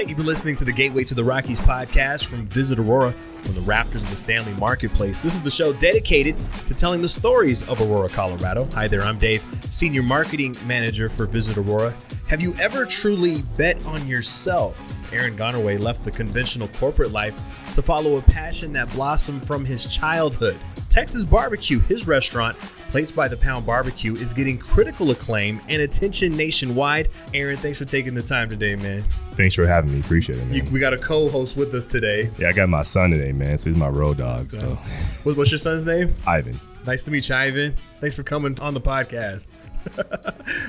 Thank you for listening to the Gateway to the Rockies podcast from Visit Aurora, from the rafters of the Stanley Marketplace. This is the show dedicated to telling the stories of Aurora, Colorado. Hi there, I'm Dave, Senior Marketing Manager for Visit Aurora. Have you ever truly bet on yourself? Aaron Gonerway left the conventional corporate life to follow a passion that blossomed from his childhood. Texas Barbecue, his restaurant, Plates by the Pound Barbecue, is getting critical acclaim and attention nationwide. Aaron, thanks for taking the time today, man. Thanks for having me. Appreciate it, man. We got a co-host with us today. Yeah, I got my son today, man. So he's my road dog. So. What's your son's name? Ivan. Nice to meet you, Ivan. Thanks for coming on the podcast.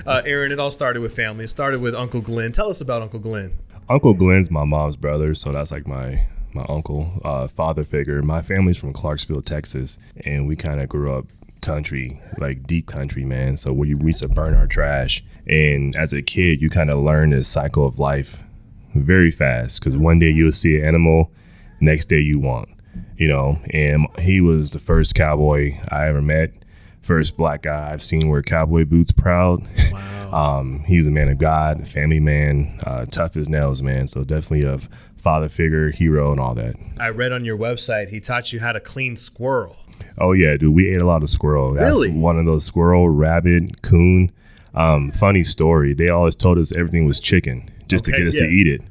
Aaron, it all started with family. It started with Uncle Glenn. Tell us about Uncle Glenn. Uncle Glenn's my mom's brother, so that's like my uncle, father figure. My family's from Clarksville, Texas, and we kind of grew up country, like deep country, man. So we used to burn our trash, and as a kid, you kind of learn this cycle of life very fast, because one day you'll see an animal, next day you won't, and he was the first cowboy I ever met. First black guy I've seen wear cowboy boots proud. Wow. He was a man of God, family man, tough as nails, man. So definitely a father figure, hero, and all that. I read on your website he taught you how to clean squirrel. Oh, yeah, dude. We ate a lot of squirrel. Really? That's one of those squirrel, rabbit, coon. Funny story. They always told us everything was chicken just to get us to eat it.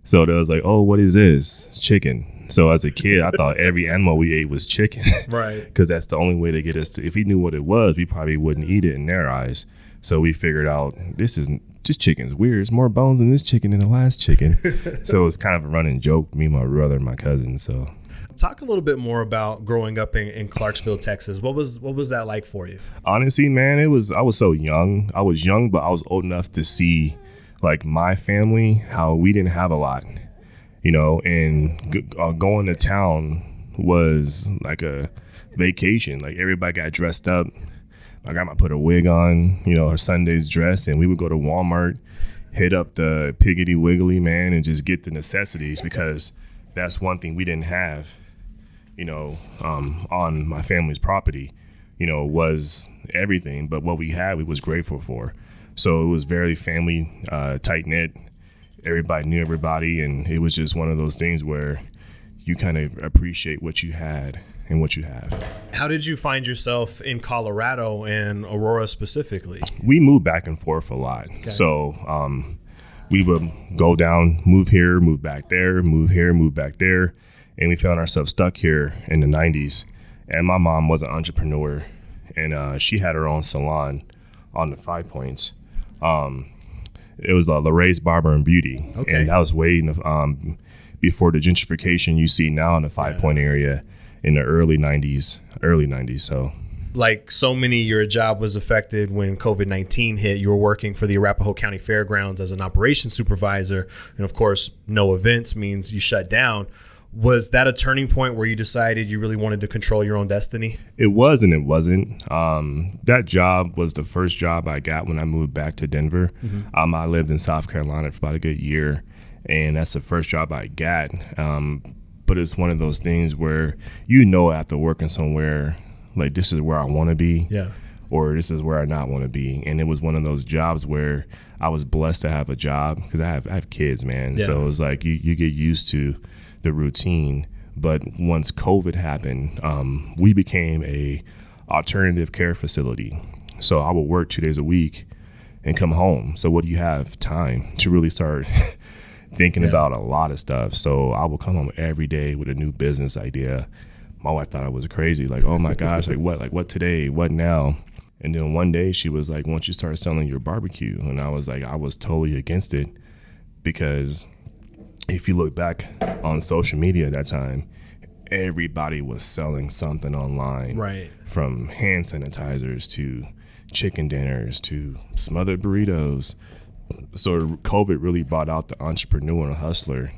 So they was like, oh, what is this? It's chicken. So as a kid, I thought every animal we ate was chicken. Right. Because that's the only way to get us to, if we knew what it was, we probably wouldn't eat it in their eyes. So we figured out this chicken's weird. There's more bones in this chicken than the last chicken. So it's kind of a running joke, me, my brother, and my cousin. So talk a little bit more about growing up in Clarksville, Texas. What was that like for you? Honestly, man, I was so young. I was young, but I was old enough to see like my family, how we didn't have a lot. And going to town was like a vacation. Like everybody got dressed up. My grandma put a wig on, her Sunday's dress, and we would go to Walmart, hit up the Piggly Wiggly, man, and just get the necessities, because that's one thing we didn't have, on my family's property, was everything. But what we had, we was grateful for. So it was very family, tight-knit. Everybody knew everybody, and it was just one of those things where you kind of appreciate what you had and what you have. How did you find yourself in Colorado and Aurora specifically? We moved back and forth a lot. Okay. So we would go down, move here, move back there, move here, move back there, and we found ourselves stuck here in the 90s. And my mom was an entrepreneur, and she had her own salon on the 5 Points. It was Laray's Barber and Beauty, okay. And that was way before the gentrification you see now in the 5 Point area in the early 90s. So, like so many, your job was affected when COVID-19 hit. You were working for the Arapahoe County Fairgrounds as an operations supervisor, and of course, no events means you shut down. Was that a turning point where you decided you really wanted to control your own destiny? It was and it wasn't. That job was the first job I got when I moved back to Denver. Mm-hmm. I lived in South Carolina for about a good year, and that's the first job I got. But it's one of those things where after working somewhere, like this is where I want to be, or this is where I not want to be. And it was one of those jobs where I was blessed to have a job, because I have kids, man. Yeah. So it was like you get used to the routine. But once COVID happened, we became a alternative care facility. So I would work 2 days a week and come home. So what do you have time to really start thinking about a lot of stuff? So I would come home every day with a new business idea. My wife thought I was crazy. Like, oh my gosh, what today? What now? And then one day she was like, once you start selling your barbecue. And I was like, I was totally against it, because if you look back on social media at that time, everybody was selling something online. Right. From hand sanitizers to chicken dinners to smothered burritos. So COVID really brought out the entrepreneur and hustler.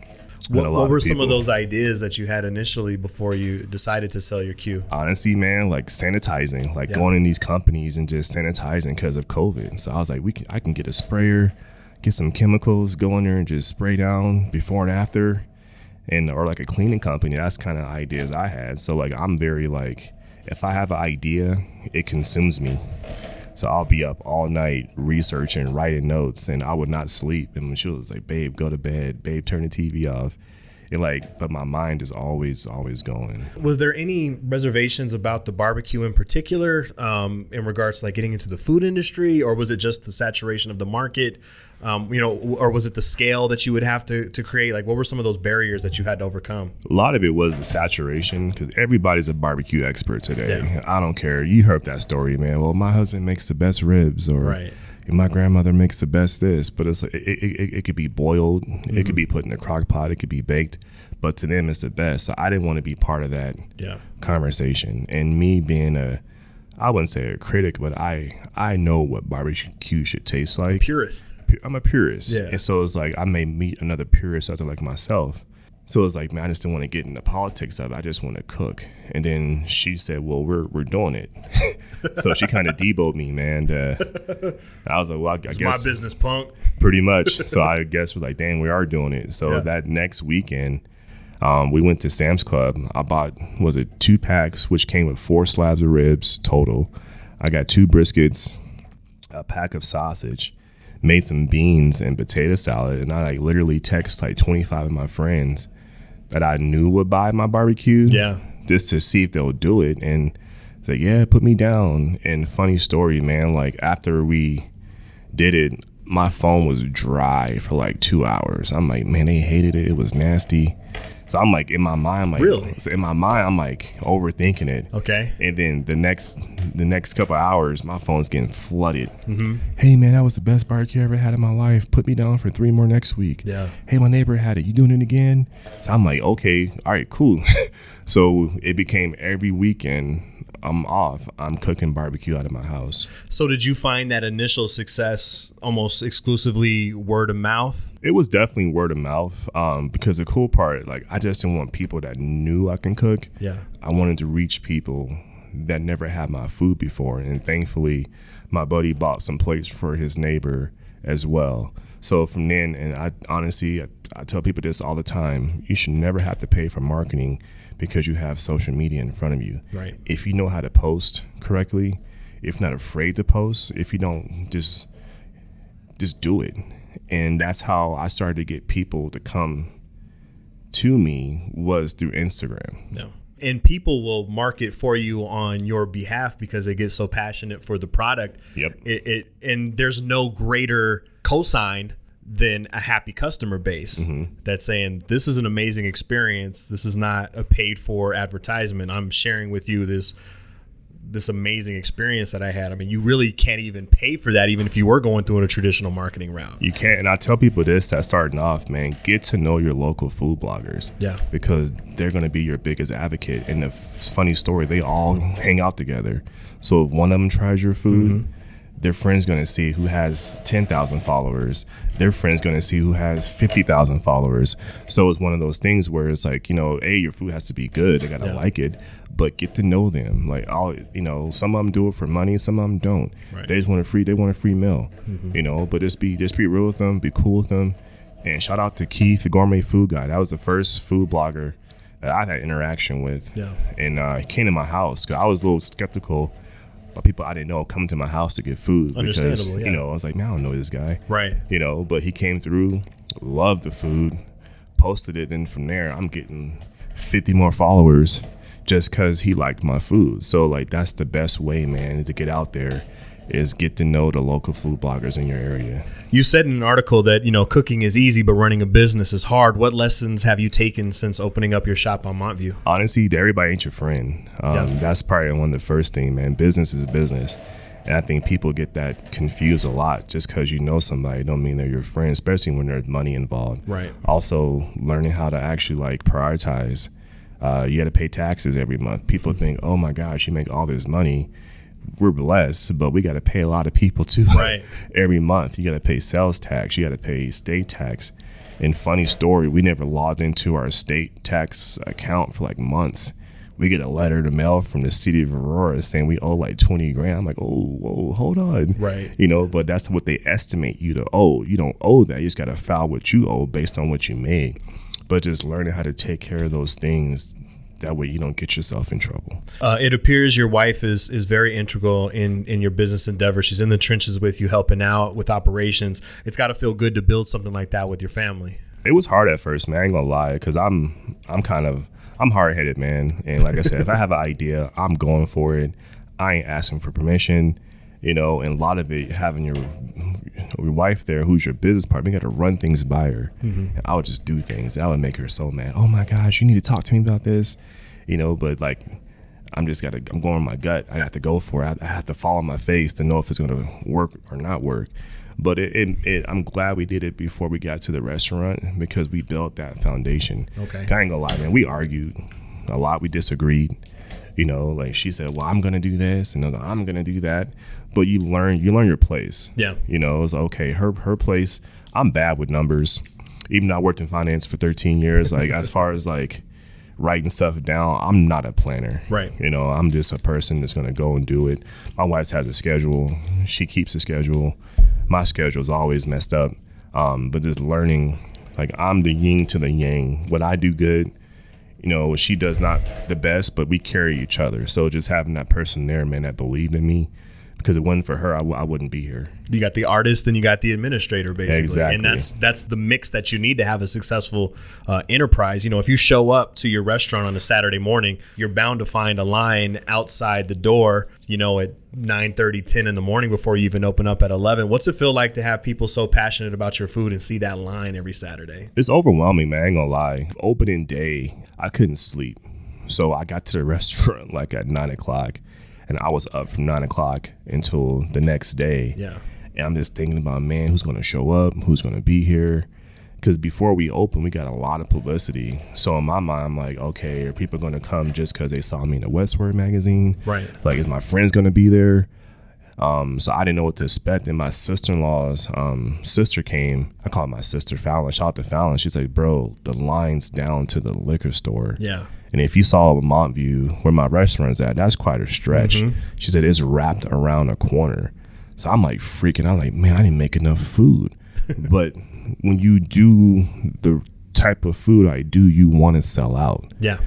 What were some of those ideas that you had initially before you decided to sell your queue? Honestly, man, like sanitizing, going in these companies and just sanitizing because of COVID. So I was like, I can get a sprayer, get some chemicals, go in there and just spray down before and after, or like a cleaning company. That's kind of ideas I had. So like I'm very like, if I have an idea, it consumes me. So I'll be up all night researching, writing notes, and I would not sleep. And when she was like, babe, go to bed, babe, turn the TV off. And but my mind is always going. Was there any reservations about the barbecue in particular, in regards to getting into the food industry, or was it just the saturation of the market, or was it the scale that you would have to create? What were some of those barriers that you had to overcome? A lot of it was the saturation, because everybody's a barbecue expert today. Yeah. I don't care. You heard that story, man. Well, my husband makes the best ribs, or right. My grandmother makes the best this, but it's it could be boiled, it could be put in a crock pot, it could be baked, but to them it's the best. So I didn't want to be part of that conversation. And me being I wouldn't say a critic, but I know what barbecue should taste like. Purist. I'm a purist. Yeah. And so it's I may meet another purist out there like myself. So it's man, I just didn't want to get into politics of it. I just want to cook. And then she said, well, we're doing it. So she kind of deboed me, man. I was like, well, I guess. It's my business, punk. Pretty much. So I guess was damn, we are doing it. So that next weekend, we went to Sam's Club. I bought, 2 packs, which came with 4 slabs of ribs total. I got 2 briskets, a pack of sausage, made some beans and potato salad. And I literally text 25 of my friends that I knew would buy my barbecue, just to see if they'll do it. And it's yeah, put me down. And funny story, man, after we did it, my phone was dry for 2 hours. I'm man, they hated it. It was nasty. So I'm in my mind, really? So in my mind, I'm overthinking it. Okay. And then the next couple of hours, my phone's getting flooded. Mm-hmm. Hey man, that was the best barbecue I ever had in my life. Put me down for 3 more next week. Yeah. Hey, my neighbor had it. You doing it again? So I'm okay, all right, cool. So it became every weekend I'm off, I'm cooking barbecue out of my house. So did you find that initial success almost exclusively word of mouth? It was definitely word of mouth, because the cool part, I just didn't want people that knew I can cook. Yeah. I wanted to reach people that never had my food before. And thankfully, my buddy bought some plates for his neighbor as well. So from then, and I honestly tell people this all the time, you should never have to pay for marketing because you have social media in front of you. Right. If you know how to post correctly, if you're not afraid to post, if you don't, just do it. And that's how I started to get people to come to me, was through Instagram. No. And people will market for you on your behalf because they get so passionate for the product. Yep. And there's no greater cosign than a happy customer base that's saying, this is an amazing experience. This is not a paid for advertisement. I'm sharing with you this amazing experience that I had. I mean, you really can't even pay for that, even if you were going through a traditional marketing route. You can't. And I tell people this that's starting off, man, get to know your local food bloggers. Yeah. Because they're going to be your biggest advocate. And the funny story, they all hang out together. So if one of them tries your food, their friend's going to see who has 10,000 followers. Their friend's going to see who has 50,000 followers. So it's one of those things where it's hey, your food has to be good. They got to like it, but get to know them. Some of them do it for money. Some of them don't. Right. They want a free meal, but just be real with them, be cool with them. And shout out to Keith, the gourmet food guy. That was the first food blogger that I had interaction with. Yeah. And he came to my house because I was a little skeptical. But people I didn't know coming to my house to get food because, I was man, I don't know this guy. Right. But he came through, loved the food, posted it. And from there, I'm getting 50 more followers just because he liked my food. So, that's the best way, man, to get out there is get to know the local food bloggers in your area. You said in an article that, cooking is easy, but running a business is hard. What lessons have you taken since opening up your shop on Montview? Honestly, everybody ain't your friend. That's probably one of the first things, man. Business is business. And I think people get that confused a lot. Just because you know somebody don't mean they're your friend, especially when there's money involved. Right. Also, learning how to actually prioritize. You got to pay taxes every month. People think, oh my gosh, you make all this money. We're blessed, but we got to pay a lot of people too. Right. Every month, you got to pay sales tax. You got to pay state tax. And funny story, we never logged into our state tax account for months. We get a letter in the mail from the city of Aurora saying we owe $20,000. I'm whoa, hold on. Right. But that's what they estimate you to owe. You don't owe that. You just got to file what you owe based on what you made. But just learning how to take care of those things That way you don't get yourself in trouble. It appears your wife is very integral in your business endeavor. She's in the trenches with you, helping out with operations. It's got to feel good to build something like that with your family. It was hard at first, man. I ain't gonna lie, because I'm hard-headed, man. And like I said, if I have an idea, I'm going for it. I ain't asking for permission, and a lot of it, having your wife there, who's your business partner, you got to run things by her. And I would just do things. That would make her so mad. Oh my gosh, you need to talk to me about this, but like, I'm going with my gut. I have to go for it. I have to follow my face to know if it's going to work or not work. But I'm glad we did it before we got to the restaurant, because we built that foundation. Okay. I ain't gonna lie, man. We argued a lot. We disagreed. Like she said, well, I'm going to do this, and no, I'm going to do that. But you learn your place. Yeah. It's like, okay, her place, I'm bad with numbers. Even though I worked in finance for 13 years, like as far as like writing stuff down, I'm not a planner. Right. I'm just a person that's going to go and do it. My wife has a schedule. She keeps a schedule. My schedule is always messed up. But just learning, like I'm the yin to the yang. What I do good, she does not the best, but we carry each other. So just having that person there, man, that believed in me, because it wasn't for her, I wouldn't be here. You got the artist and you got the administrator, basically. Exactly. And that's the mix that you need to have a successful enterprise. If you show up to your restaurant on a Saturday morning, you're bound to find a line outside the door, at 9:30, 10 in the morning before you even open up at 11. What's it feel like to have people so passionate about your food and see that line every Saturday? It's overwhelming, man. I ain't gonna lie. Opening day, I couldn't sleep. So I got to the restaurant like at 9 o'clock. And I was up from 9 o'clock until the next day. Yeah. And I'm just thinking about, man, who's going to show up? Who's going to be here? Because before we open, we got a lot of publicity. So in my mind, I'm like, okay, are people going to come just because they saw me in the Westward magazine? Right. Like, is my friends going to be there? So I didn't know what to expect. And my sister-in-law's sister came. I called my sister Fallon. Shout out to Fallon. She's like, bro, the line's down to the liquor store. Yeah. And if you saw Montview, where my restaurant's at, that's quite a stretch. Mm-hmm. She said it's wrapped around a corner. So I'm like freaking out, like, man, I didn't make enough food. But when you do the type of food I do, you want to sell out. Yeah.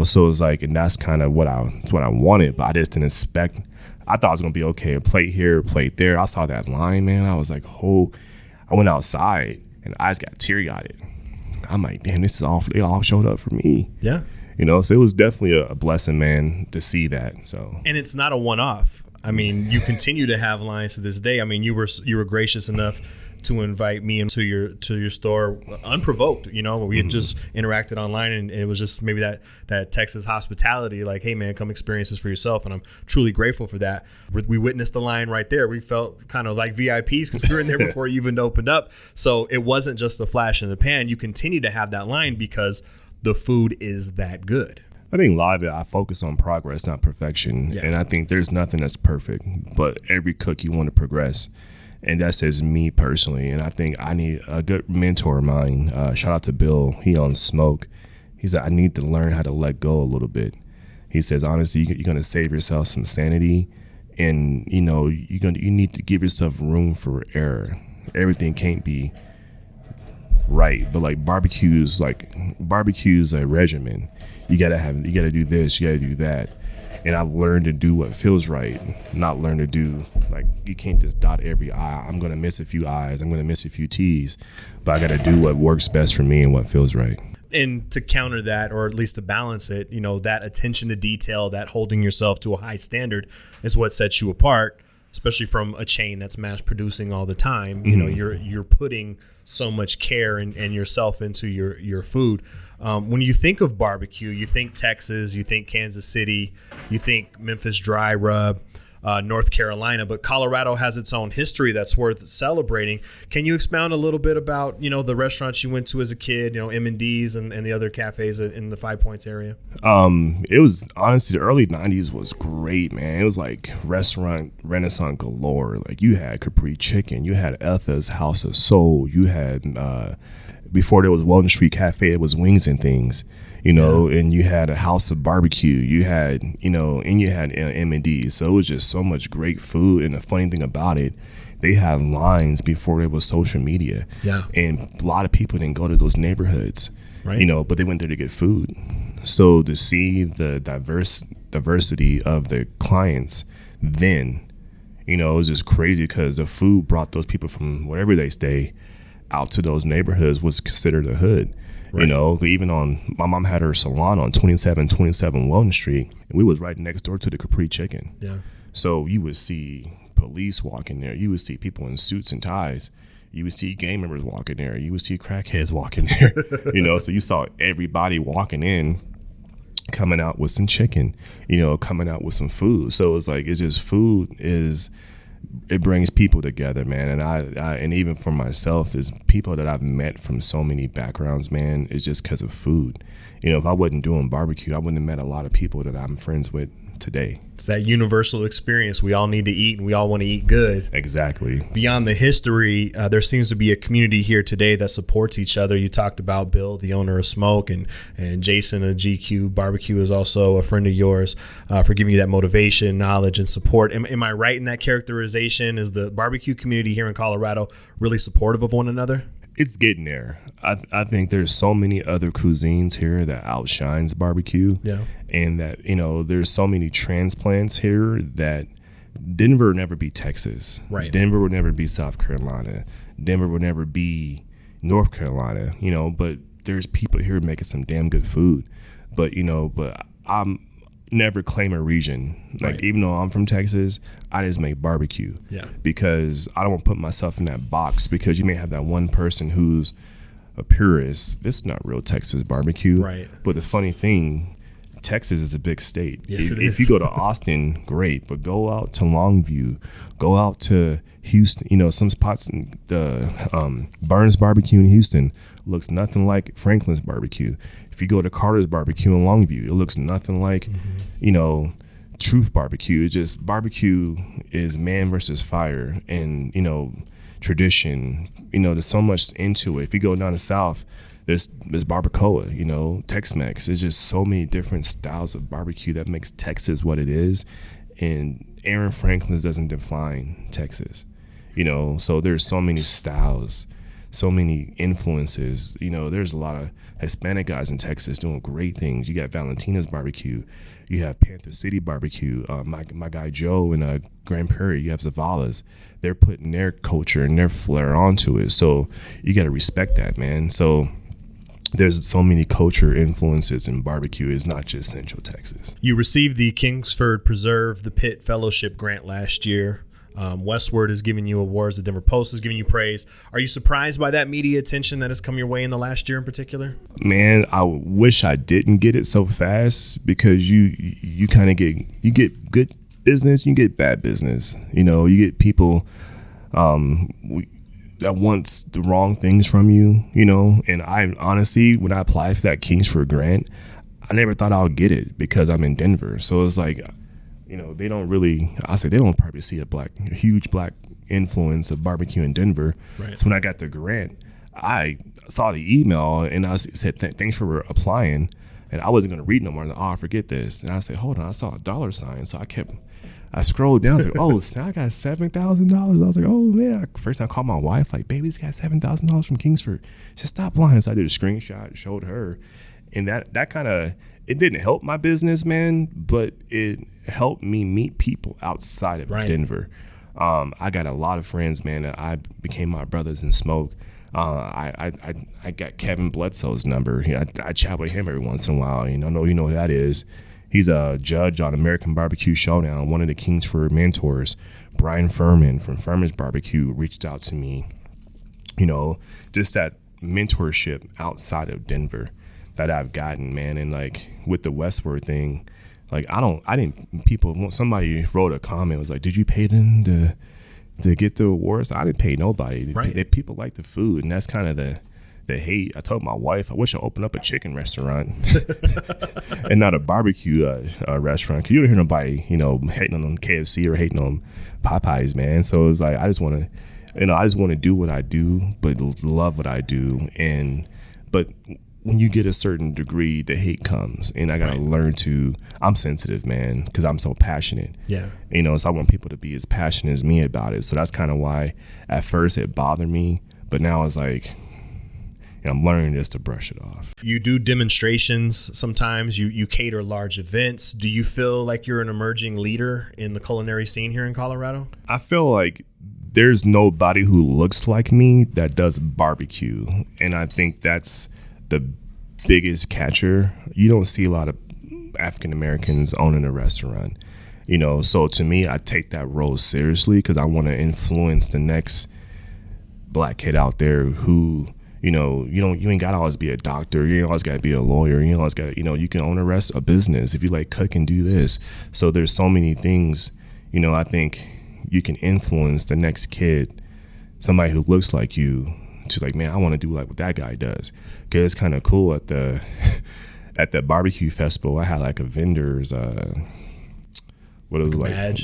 So it's like, and that's kind of what I wanted, but I just didn't expect. I thought it was going to be okay, a plate here, a plate there. I saw that line, man. I was like, I went outside and I just got teary-eyed. I'm like, damn, this is all, they all showed up for me. Yeah. So it was definitely a blessing, man, to see that. So, and it's not a one-off. I mean, you continue to have lines to this day. I mean, you were gracious enough to invite me into your store unprovoked. We had just interacted online, and it was just maybe that Texas hospitality, like, hey man, come experience this for yourself. And I'm truly grateful for that. We witnessed the line right there. We felt kind of like VIPs because we were in there before you even opened up. So it wasn't just a flash in the pan. You continue to have that line because the food is that good. I think live, I focus on progress, not perfection. Yeah. And I think there's nothing that's perfect, but every cook you want to progress. And that says me personally. And I think I need a good mentor of mine. Shout out to Bill. He owns Smoke. He said, I need to learn how to let go a little bit. He says, honestly, you're going to save yourself some sanity. And, you need to give yourself room for error. Everything can't be right, but like barbecue's a regimen. You gotta do this, you gotta do that. And I've learned to do what feels right, not learn to do, like, you can't just dot every I. I'm gonna miss a few I's, I'm gonna miss a few T's, but I gotta do what works best for me and what feels right. And to counter that, or at least to balance it, that attention to detail, that holding yourself to a high standard is what sets you apart, especially from a chain that's mass producing all the time. You're putting so much care and yourself into your food. When you think of barbecue, you think Texas, you think Kansas City, you think Memphis dry rub, North Carolina, but Colorado has its own history that's worth celebrating. Can you expound a little bit about, the restaurants you went to as a kid, M&D's and the other cafes in the 5 Points area? It was, honestly, the early 90s was great, man. It was like restaurant renaissance galore. Like, you had Capri Chicken, you had Etha's House of Soul, you had, before there was Weldon Street Cafe, it was Wings and Things. And you had a House of Barbecue, you had, and you had M&D. So it was just so much great food. And the funny thing about it, they had lines before there was social media. Yeah. And a lot of people didn't go to those neighborhoods, right? But they went there to get food. So to see the diversity of the clients then, it was just crazy because the food brought those people from wherever they stay out to those neighborhoods was considered a hood. Right. Even my mom had her salon on 2727 Weldon Street, and we was right next door to the Capri Chicken. Yeah. So you would see police walking there. You would see people in suits and ties. You would see gang members walking there. You would see crackheads walking there. So you saw everybody walking in, coming out with some chicken, coming out with some food. So it's just food it brings people together, man. And and even for myself, is people that I've met from so many backgrounds, man, it's just because of food. If I wasn't doing barbecue, I wouldn't have met a lot of people that I'm friends with today. It's that universal experience. We all need to eat, and we all want to eat good. Exactly. Beyond the history, there seems to be a community here today that supports each other. You talked about Bill, the owner of Smoke, and Jason of GQ Barbecue is also a friend of yours, for giving you that motivation, knowledge, and support. Am I right in that characterization? Is the barbecue community here in Colorado really supportive of one another? It's getting there. I think there's so many other cuisines here that outshines barbecue. Yeah. And that, there's so many transplants here that Denver will never be Texas. Right. Denver will never be South Carolina. Denver will never be North Carolina, but there's people here making some damn good food. But I'm never claim a region. Like, even though I'm from Texas, I just make barbecue. Yeah. Because I don't want to put myself in that box, because you may have that one person who's a purist. This is not real Texas barbecue. Right. But the funny thing, Texas is a big state. Yes, it is. If you go to Austin, great. But go out to Longview, go out to Houston. Some spots in the Burns Barbecue in Houston looks nothing like Franklin's Barbecue. If you go to Carter's Barbecue in Longview, it looks nothing like, Truth Barbecue. It's just barbecue is man versus fire, and, tradition. There's so much into it. If you go down the South, there's barbacoa, Tex-Mex. There's just so many different styles of barbecue that makes Texas what it is. And Aaron Franklin's doesn't define Texas, so there's so many styles, so many influences. There's a lot of Hispanic guys in Texas doing great things. You got Valentina's Barbecue. You have Panther City Barbecue. My guy Joe in Grand Prairie. You have Zavala's. They're putting their culture and their flair onto it. So you got to respect that, man. So there's so many culture influences in barbecue. It's not just Central Texas. You received the Kingsford Preserve the Pit Fellowship grant last year. Westward is giving you awards. The Denver Post is giving you praise. Are you surprised by that media attention that has come your way in the last year in particular? Man, I wish I didn't get it so fast, because you kind of get good business, you get bad business. You get people that wants the wrong things from you. And I honestly, when I applied for that Kingsford grant, I never thought I would get it because I'm in Denver. So it's like, they don't really, they don't probably see a huge black influence of barbecue in Denver. Right. So when I got the grant, I saw the email and I said, thanks for applying. And I wasn't going to read no more. I forget this. And I said, hold on, I saw a dollar sign. So I scrolled down. I was like, oh, I got $7,000. I was like, oh, man. First I called my wife, like, baby's got $7,000 from Kingsford. Just stop lying. So I did a screenshot, showed her. And that kind of, it didn't help my business, man, but it helped me meet people outside of Denver. I got a lot of friends, man, that I became my brothers in smoke. I got Kevin Bledsoe's number. I chat with him every once in a while. I know you know who that is. He's a judge on American Barbecue Showdown, one of the Kingsford mentors. Brian Furman from Furman's Barbecue reached out to me. Just that mentorship outside of Denver that I've gotten, man. And like with the Westward thing, like somebody wrote a comment, was like, did you pay them to get the awards? I didn't pay nobody. Right. People like the food, and that's kind of the hate. I told my wife, I wish I opened up a chicken restaurant and not a barbecue restaurant, because you don't hear nobody hating on KFC or hating on Popeyes, man. So it's like, I just want to do what I do, but love what I do. But when you get a certain degree, the hate comes, and I gotta learn to. I'm sensitive, man, because I'm so passionate. Yeah. So I want people to be as passionate as me about it. So that's kind of why at first it bothered me, but now it's like, and I'm learning just to brush it off. You do demonstrations sometimes. You cater large events. Do you feel like you're an emerging leader in the culinary scene here in Colorado? I feel like there's nobody who looks like me that does barbecue, and I think that's the biggest catcher. You don't see a lot of African Americans owning a restaurant, so to me, I take that role seriously because I want to influence the next black kid out there who, you ain't gotta always be a doctor, you ain't always gotta be a lawyer, you always gotta, you can own a business if you like cook and do this. So there's so many things, I think you can influence the next kid, somebody who looks like you, to like, man, I want to do like what that guy does. Because it's kind of cool at the at the barbecue festival. I had like a vendor's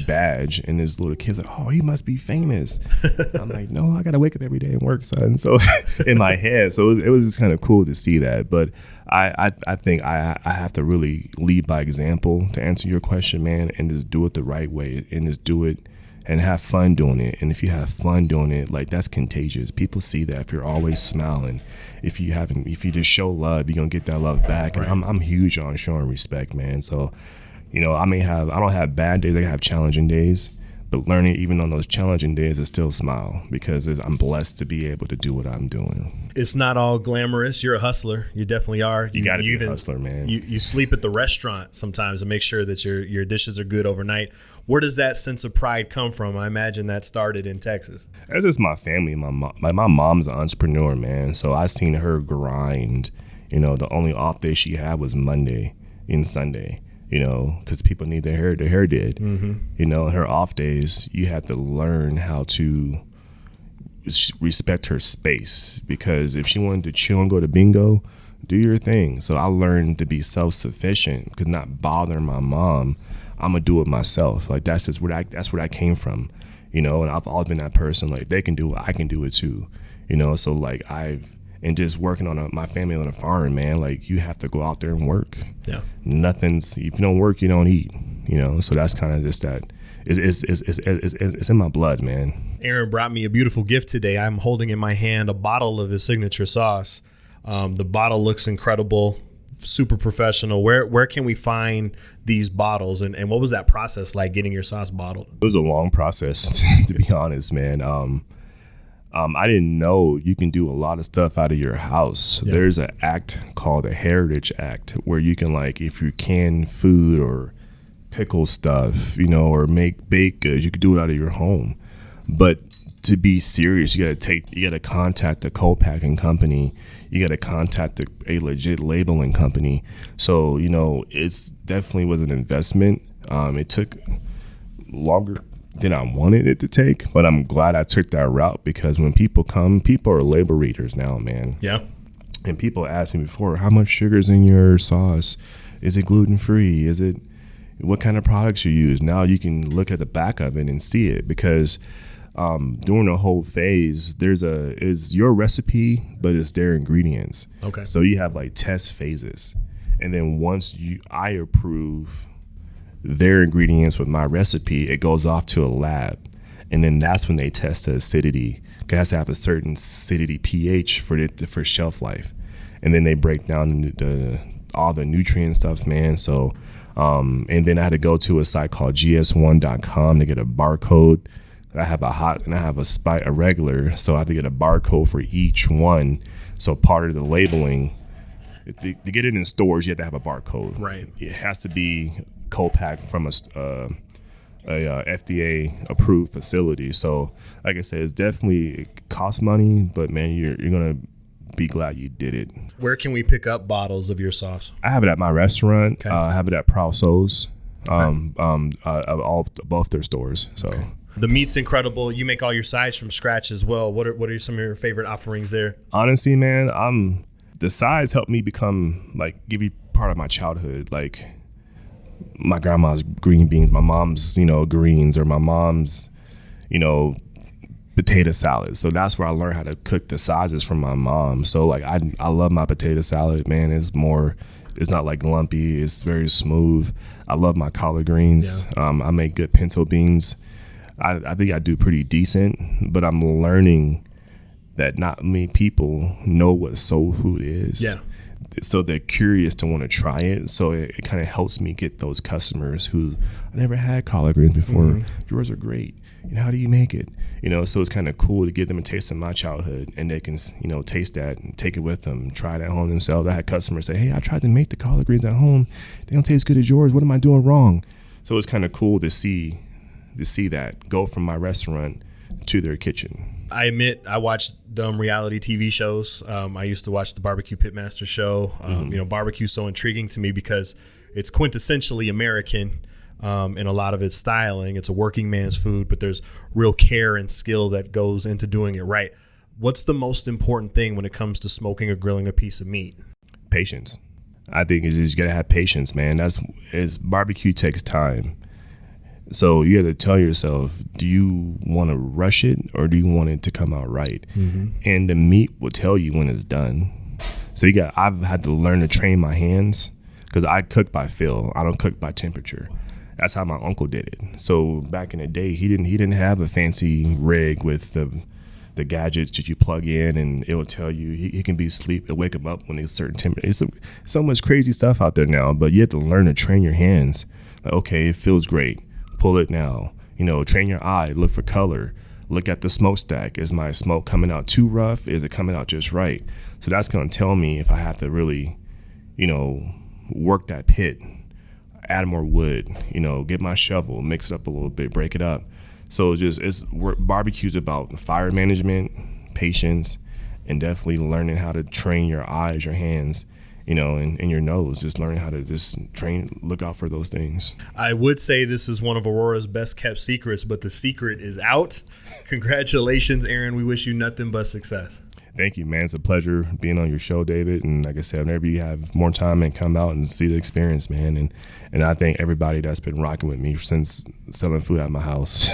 badge, and this little kid's like, oh, he must be famous. I'm like, no, I gotta wake up every day and work, son. So in my head, so it was just kind of cool to see that. But I think I have to really lead by example to answer your question, man, and just do it the right way, and just do it and have fun doing it. And if you have fun doing it, like, that's contagious. People see that. If you're always smiling, if you just show love, you're gonna get that love back. Right. And I'm huge on showing respect, man. So, I don't have bad days, I have challenging days, but learning even on those challenging days to still smile, because I'm blessed to be able to do what I'm doing. It's not all glamorous. You're a hustler. You definitely are. You got to be a hustler, man. You sleep at the restaurant sometimes to make sure that your dishes are good overnight. Where does that sense of pride come from? I imagine that started in Texas. That's just my family. My mom's an entrepreneur, man. So I seen her grind. The only off day she had was Monday and Sunday. Because people need their hair did. Mm-hmm. Her off days, you have to learn how to respect her space, because if she wanted to chill and go to bingo, do your thing. So I learned to be self-sufficient, because not bothering my mom, I'm gonna do it myself. Like, that's where I came from, and I've always been that person. Like, they can do it, I can do it too, So like and just working on my family on a farm, man, like, you have to go out there and work. Yeah. If you don't work, you don't eat, so that's kind of just that. It's in my blood, man. Aaron brought me a beautiful gift today. I'm holding in my hand a bottle of his signature sauce. The bottle looks incredible, super professional. Where can we find these bottles, and what was that process like, getting your sauce bottled? It was a long process, to be honest, man. I didn't know you can do a lot of stuff out of your house. Yeah. There's an act called the Heritage Act, where you can, like, if you can food or pickle stuff, or make baked goods, you could do it out of your home. But to be serious, you gotta contact the co-packing company. You gotta contact a legit labeling company. So, it's definitely was an investment. It took longer than I wanted it to take, but I'm glad I took that route, because when people come, people are label readers now, man. Yeah. And people asked me before, how much sugar's in your sauce? Is it gluten-free? What kind of products you use? Now you can look at the back of it and see it, because during the whole phase, is your recipe, but it's their ingredients. Okay. So you have like test phases, and then once I approve their ingredients with my recipe, it goes off to a lab, and then that's when they test the acidity. It has to have a certain acidity pH for shelf life, and then they break down all the nutrient stuff, man. So and then I had to go to a site called gs1.com to get a barcode. I have a hot and I have a regular, so I have to get a barcode for each one. So part of the labeling, to get it in stores, you have to have a barcode. Right. It has to be co-packed from a FDA approved facility. So like I said, it costs money, but man, you're gonna be glad you did it. Where can we pick up bottles of your sauce? I have it at my restaurant. Okay. I have it at Proud Souls, Okay. Both their stores. So okay. The meat's incredible. You make all your sides from scratch as well. What are some of your favorite offerings there? Honestly, man, the sides help me become, give you part of my childhood. Like my grandma's green beans, my mom's, greens, or my mom's, potato salad. So that's where I learned how to cook the sizes from my mom. So I love my potato salad, man. It's not like lumpy. It's very smooth. I love my collard greens. Yeah. I make good pinto beans. I think I do pretty decent, but I'm learning that not many people know what soul food is. Yeah. So they're curious to want to try it. So it kind of helps me get those customers who I never had collard greens before. Yours are great. How do you make it? So it's kind of cool to give them a taste of my childhood, and they can, taste that and take it with them, try it at home themselves. I had customers say, hey, I tried to make the collard greens at home. They don't taste good as yours. What am I doing wrong? So it's kind of cool to see that go from my restaurant to their kitchen. I admit I watched dumb reality TV shows. I used to watch the Barbecue Pitmaster show. Barbecue's so intriguing to me because it's quintessentially American in a lot of its styling. It's a working man's food, but there's real care and skill that goes into doing it right. What's the most important thing when it comes to smoking or grilling a piece of meat? Patience. I think you just got to have patience, man. Barbecue takes time. So you have to tell yourself, do you want to rush it or do you want it to come out right? And the meat will tell you when it's done. So I've had to learn to train my hands because I cook by feel. I don't cook by temperature. That's how my uncle did it. So back in the day, he didn't have a fancy rig with the gadgets that you plug in and it will tell you he can be asleep and wake him up when it's certain temperature. It's so much crazy stuff out there now, but you have to learn to train your hands. Like, okay, it feels great. Pull it now. Train your eye. Look for color. Look at the smokestack. Is my smoke coming out too rough? Is it coming out just right? So that's going to tell me if I have to really, work that pit, add more wood, get my shovel, mix it up a little bit, break it up. So barbecue's about fire management, patience, and definitely learning how to train your eyes, your hands, and your nose, just learning how to just look out for those things. I would say this is one of Aurora's best kept secrets, but the secret is out. Congratulations, Aaron. We wish you nothing but success. Thank you, man. It's a pleasure being on your show, David. And like I said, whenever you have more time and come out and see the experience, man. And I thank everybody that's been rocking with me since selling food at my house.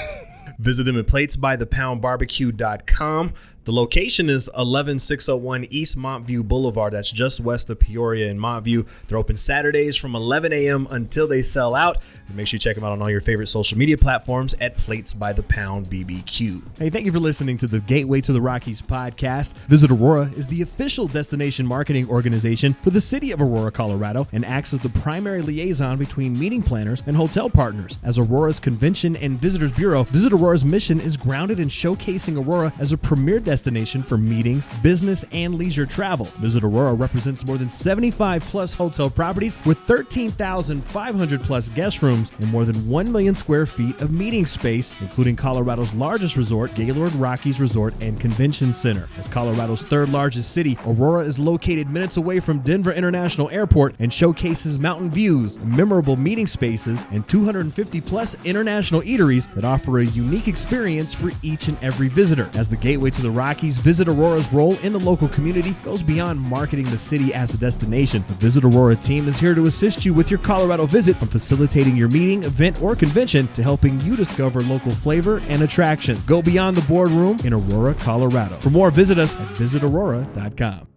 Visit them at platesbythepoundbarbecue.com. The location is 11601 East Montview Boulevard. That's just west of Peoria in Montview. They're open Saturdays from 11 a.m. until they sell out. And make sure you check them out on all your favorite social media platforms at Plates by the Pound BBQ. Hey, thank you for listening to the Gateway to the Rockies podcast. Visit Aurora is the official destination marketing organization for the city of Aurora, Colorado, and acts as the primary liaison between meeting planners and hotel partners. As Aurora's Convention and Visitors Bureau, Visit Aurora's mission is grounded in showcasing Aurora as a premier destination for meetings, business, and leisure travel. Visit Aurora represents more than 75 plus hotel properties with 13,500 plus guest rooms and more than 1 million square feet of meeting space, including Colorado's largest resort, Gaylord Rockies Resort and Convention Center. As Colorado's third largest city, Aurora is located minutes away from Denver International Airport and showcases mountain views, memorable meeting spaces, and 250 plus international eateries that offer a unique experience for each and every visitor. As the gateway to the Rockies, Visit Aurora's role in the local community goes beyond marketing the city as a destination. The Visit Aurora team is here to assist you with your Colorado visit, from facilitating your meeting, event, or convention to helping you discover local flavor and attractions. Go beyond the boardroom in Aurora, Colorado. For more, visit us at visitaurora.com.